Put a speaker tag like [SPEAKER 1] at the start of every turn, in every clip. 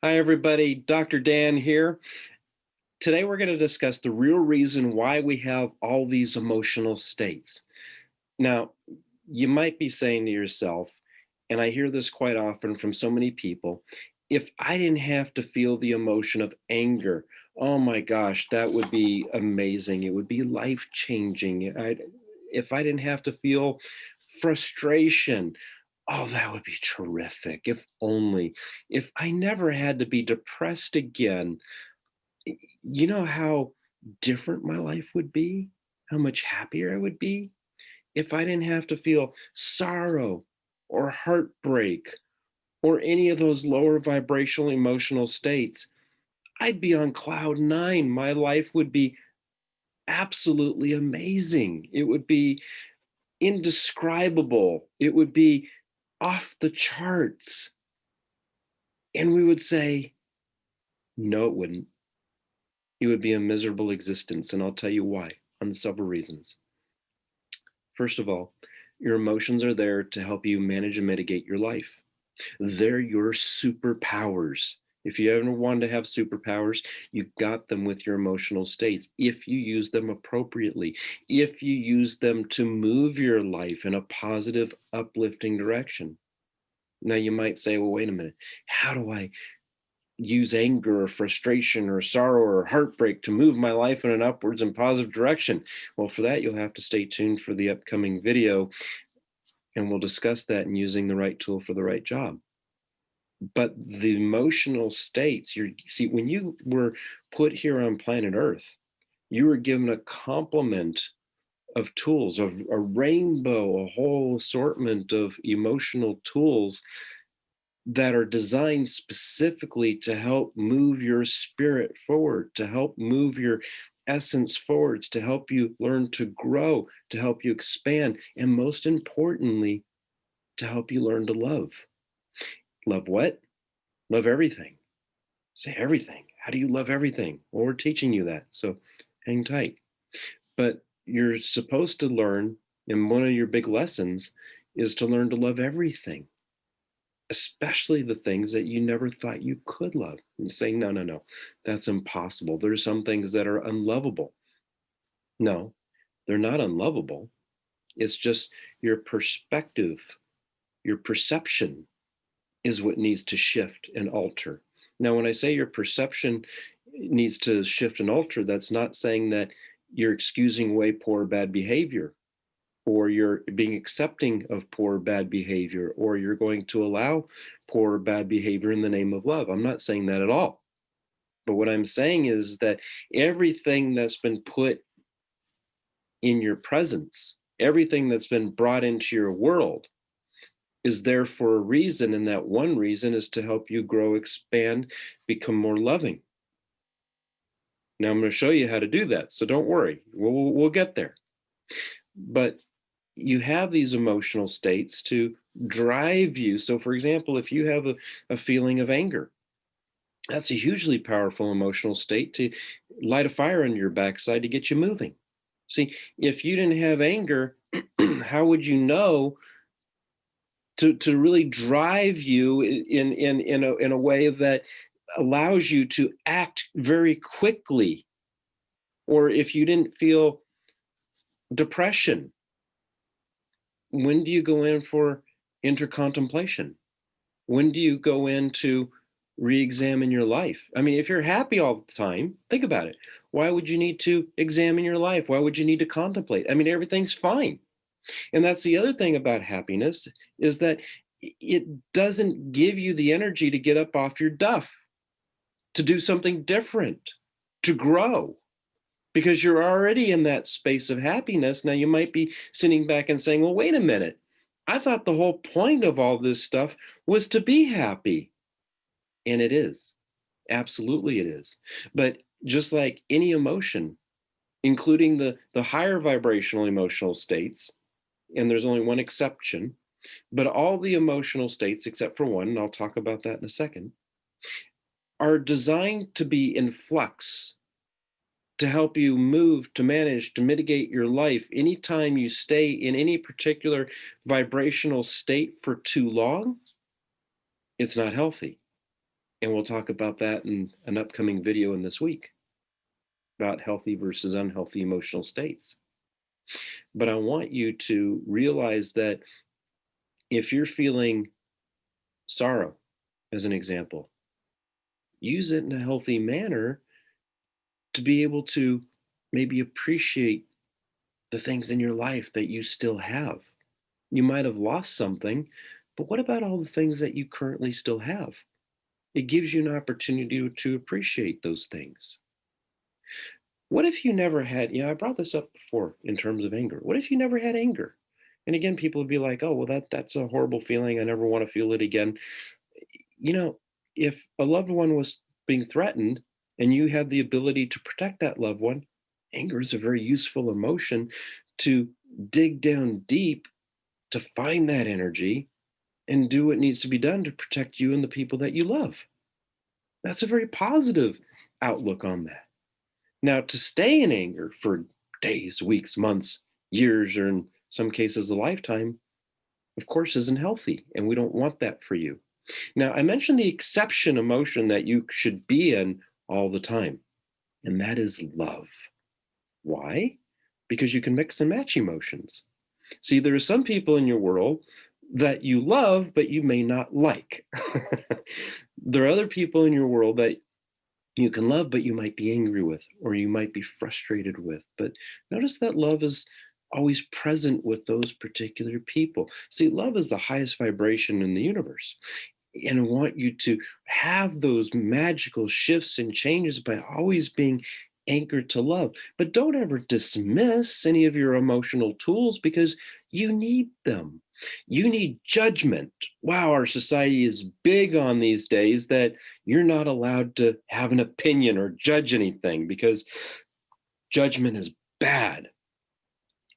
[SPEAKER 1] Hi, everybody. Dr. Dan here. Today, we're going to discuss the real reason why we have all these emotional states. Now, you might be saying to yourself, and I hear this quite often from so many people, if I didn't have to feel the emotion of anger, oh my gosh, that would be amazing. It would be life changing. If I didn't have to feel frustration, oh, that would be terrific. If only. If I never had to be depressed again, you know how different my life would be? How much happier I would be if I didn't have to feel sorrow or heartbreak or any of those lower vibrational emotional states. I'd be on cloud nine. My life would be absolutely amazing. It would be indescribable. It would be off the charts. And we would say, no, it wouldn't. It would be a miserable existence. And I'll tell you why, on several reasons. First of all, your emotions are there to help you manage and mitigate your life. They're your superpowers. If you ever wanted to have superpowers, you got them with your emotional states. If you use them appropriately, if you use them to move your life in a positive, uplifting direction. Now, you might say, well, wait a minute. How do I use anger or frustration or sorrow or heartbreak to move my life in an upwards and positive direction? Well, for that, you'll have to stay tuned for the upcoming video, and we'll discuss that in using the right tool for the right job. But the emotional states, you see, when you were put here on planet Earth, you were given a complement of tools, of a rainbow, a whole assortment of emotional tools that are designed specifically to help move your spirit forward, to help move your essence forwards, to help you learn to grow, to help you expand, and most importantly, to help you learn to love. Love what? Love everything. Say everything. How do you love everything? Well, we're teaching you that. So hang tight. But you're supposed to learn, and one of your big lessons is to learn to love everything, especially the things that you never thought you could love. And say, no, no, no, that's impossible. There's some things that are unlovable. No, they're not unlovable. It's just your perspective, your perception is what needs to shift and alter. Now, when I say your perception needs to shift and alter, that's not saying that you're excusing away poor or bad behavior, or you're being accepting of poor or bad behavior, or you're going to allow poor or bad behavior in the name of love. I'm not saying that at all. But what I'm saying is that everything that's been put in your presence, everything that's been brought into your world, is there for a reason, and that one reason is to help you grow, expand, become more loving. Now I'm going to show you how to do that, so don't worry, we'll get there. But you have these emotional states to drive you. So for example, if you have a feeling of anger, that's a hugely powerful emotional state to light a fire under your backside to get you moving. See, if you didn't have anger, how would you know to really drive you in a way that allows you to act very quickly? Or if you didn't feel depression, when do you go in for intercontemplation? When do you go in to re-examine your life? I mean, if you're happy all the time, think about it. Why would you need to examine your life? Why would you need to contemplate? I mean, everything's fine. And that's the other thing about happiness, is that it doesn't give you the energy to get up off your duff, to do something different, to grow, because you're already in that space of happiness. Now, you might be sitting back and saying, well, wait a minute. I thought the whole point of all this stuff was to be happy. And it is. Absolutely, it is. But just like any emotion, including the higher vibrational emotional states, and there's only one exception, but all the emotional states except for one, and I'll talk about that in a second, are designed to be in flux, to help you move, to manage, to mitigate your life. Anytime you stay in any particular vibrational state for too long, it's not healthy. And we'll talk about that in an upcoming video in this week about healthy versus unhealthy emotional states. But I want you to realize that if you're feeling sorrow, as an example, use it in a healthy manner to be able to maybe appreciate the things in your life that you still have. You might have lost something, but what about all the things that you currently still have? It gives you an opportunity to appreciate those things. What if you never had, I brought this up before in terms of anger. What if you never had anger? And again, people would be like, oh, well, that's a horrible feeling. I never want to feel it again. You know, if a loved one was being threatened and you had the ability to protect that loved one, anger is a very useful emotion to dig down deep to find that energy and do what needs to be done to protect you and the people that you love. That's a very positive outlook on that. Now, to stay in anger for days, weeks, months, years, or in some cases, a lifetime, of course, isn't healthy. And we don't want that for you. Now, I mentioned the exception emotion that you should be in all the time, and that is love. Why? Because you can mix and match emotions. See, there are some people in your world that you love, but you may not like. There are other people in your world that you can love, but you might be angry with, or you might be frustrated with. But notice that love is always present with those particular people. See, love is the highest vibration in the universe. And I want you to have those magical shifts and changes by always being anchored to love. But don't ever dismiss any of your emotional tools because you need them. You need judgment. Wow, our society is big on these days that you're not allowed to have an opinion or judge anything because judgment is bad.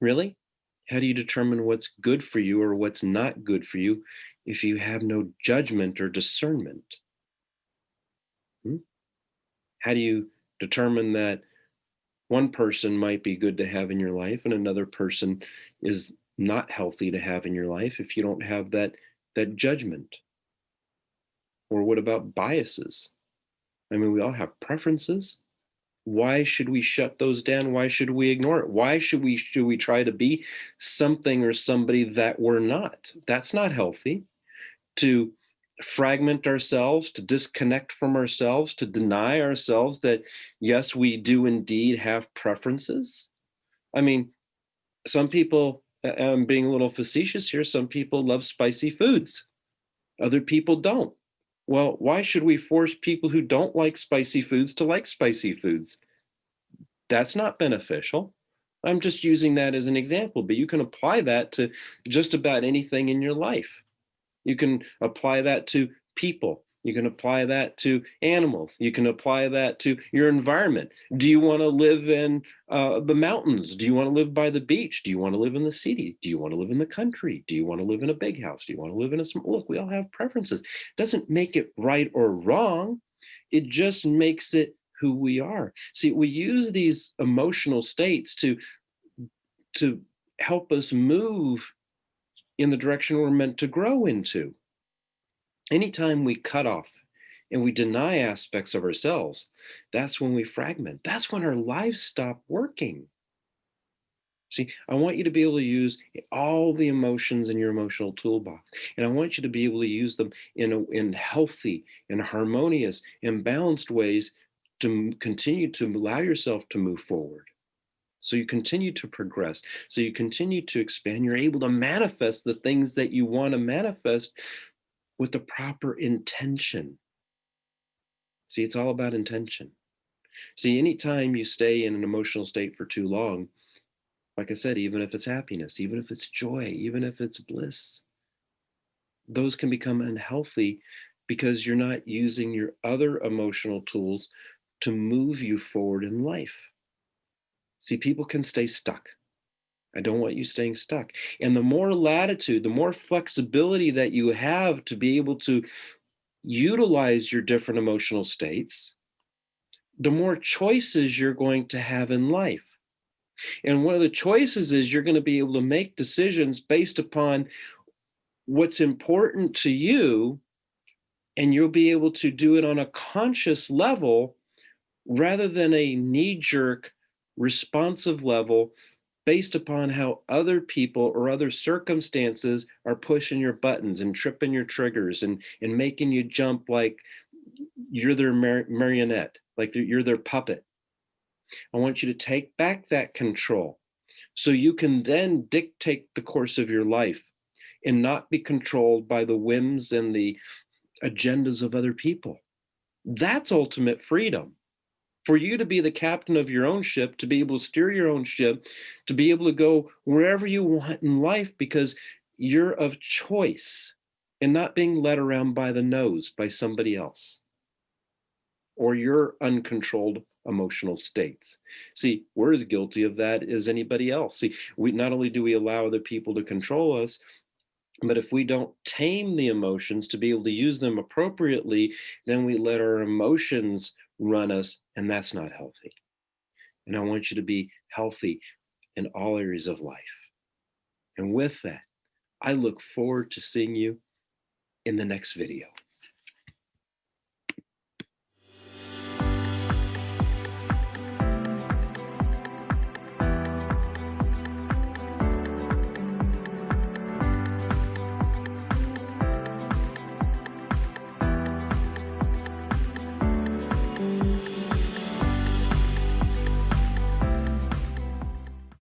[SPEAKER 1] Really? How do you determine what's good for you or what's not good for you if you have no judgment or discernment? Hmm? How do you determine that one person might be good to have in your life and another person is not healthy to have in your life if you don't have that judgment? Or what about biases? I mean, we all have preferences. Why should we shut those down? Why should we ignore it? Why should we try to be something or somebody that we're not? That's not healthy. To fragment ourselves, to disconnect from ourselves, to deny ourselves that yes, we do indeed have preferences. I mean, some people, I'm being a little facetious here, some people love spicy foods, other people don't. Well, why should we force people who don't like spicy foods to like spicy foods? That's not beneficial. I'm just using that as an example, but you can apply that to just about anything in your life. You can apply that to people. You can apply that to animals. You can apply that to your environment. Do you want to live in the mountains? Do you want to live by the beach? Do you want to live in the city? Do you want to live in the country? Do you want to live in a big house? Do you want to live in a small? Look, we all have preferences. It doesn't make it right or wrong. It just makes it who we are. See, we use these emotional states to help us move in the direction we're meant to grow into. Anytime we cut off and we deny aspects of ourselves, that's when we fragment. That's when our lives stop working. See, I want you to be able to use all the emotions in your emotional toolbox, and I want you to be able to use them in healthy and harmonious and balanced ways to continue to allow yourself to move forward. So you continue to progress. So you continue to expand. You're able to manifest the things that you want to manifest with the proper intention. See, it's all about intention. See, anytime you stay in an emotional state for too long, like I said, even if it's happiness, even if it's joy, even if it's bliss, those can become unhealthy because you're not using your other emotional tools to move you forward in life. See, people can stay stuck. I don't want you staying stuck. And the more latitude, the more flexibility that you have to be able to utilize your different emotional states, the more choices you're going to have in life. And one of the choices is you're going to be able to make decisions based upon what's important to you And you'll be able to do it on a conscious level rather than a knee-jerk responsive level based upon how other people or other circumstances are pushing your buttons and tripping your triggers and making you jump like you're their marionette, like you're their puppet. I want you to take back that control so you can then dictate the course of your life and not be controlled by the whims and the agendas of other people. That's ultimate freedom. For you to be the captain of your own ship, to be able to steer your own ship, to be able to go wherever you want in life because you're of choice and not being led around by the nose by somebody else or your uncontrolled emotional states. See, we're as guilty of that as anybody else. See, we not only do we allow other people to control us, but if we don't tame the emotions to be able to use them appropriately, then we let our emotions run us, and that's not healthy. And I want you to be healthy in all areas of life. And with that, I look forward to seeing you in the next video.